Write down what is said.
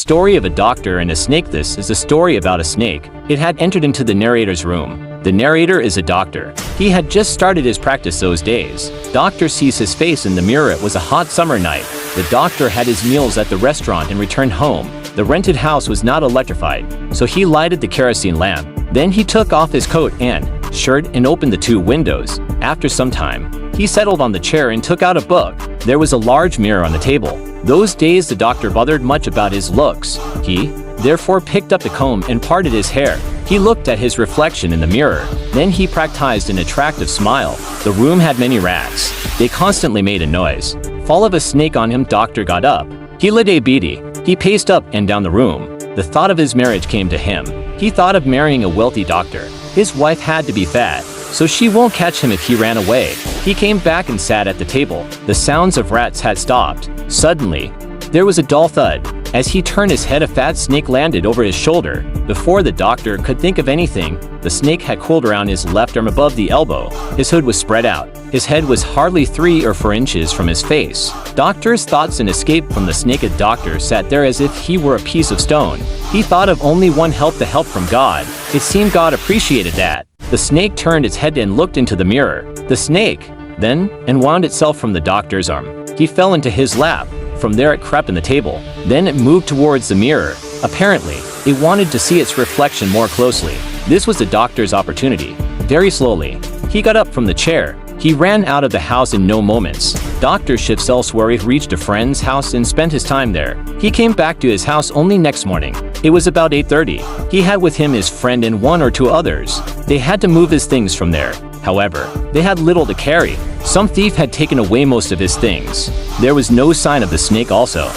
Story of a Doctor and a Snake. This is a story about a snake. It had entered into the narrator's room. The narrator is a doctor. He had just started his practice those days. Doctor sees his face in the mirror. It was a hot summer night. The doctor had his meals at the restaurant and returned home. The rented house was not electrified, so he lighted the kerosene lamp. Then he took off his coat and shirt and opened the two windows. After some time, he settled on the chair and took out a book. There was a large mirror on the table. Those days the doctor bothered much about his looks. He, therefore, picked up the comb and parted his hair. He looked at his reflection in the mirror. Then he practiced an attractive smile. The room had many rats. They constantly made a noise. Fall of a snake on him. Doctor got up. He lit a beady. He paced up and down the room. The thought of his marriage came to him. He thought of marrying a wealthy doctor. His wife had to be fat, so she won't catch him if he ran away. He came back and sat at the table. The sounds of rats had stopped. Suddenly, there was a dull thud. As he turned his head, a fat snake landed over his shoulder. Before the doctor could think of anything, the snake had coiled around his left arm above the elbow. His hood was spread out. His head was hardly 3 or 4 inches from his face. Doctor's thoughts and escape from the snake. A doctor sat there as if he were a piece of stone. He thought of only one help, the help from God. It seemed God appreciated that. The snake turned its head and looked into the mirror. The snake, then, unwound itself from the doctor's arm. He fell into his lap. From there it crept in the table. Then it moved towards the mirror. Apparently, it wanted to see its reflection more closely. This was the doctor's opportunity. Very slowly, he got up from the chair. He ran out of the house in no moments. Doctor shifts elsewhere. He reached a friend's house and spent his time there. He came back to his house only next morning. It was about 8:30. He had with him his friend and 1 or 2 others. They had to move his things from there. However, they had little to carry. Some thief had taken away most of his things. There was no sign of the snake also.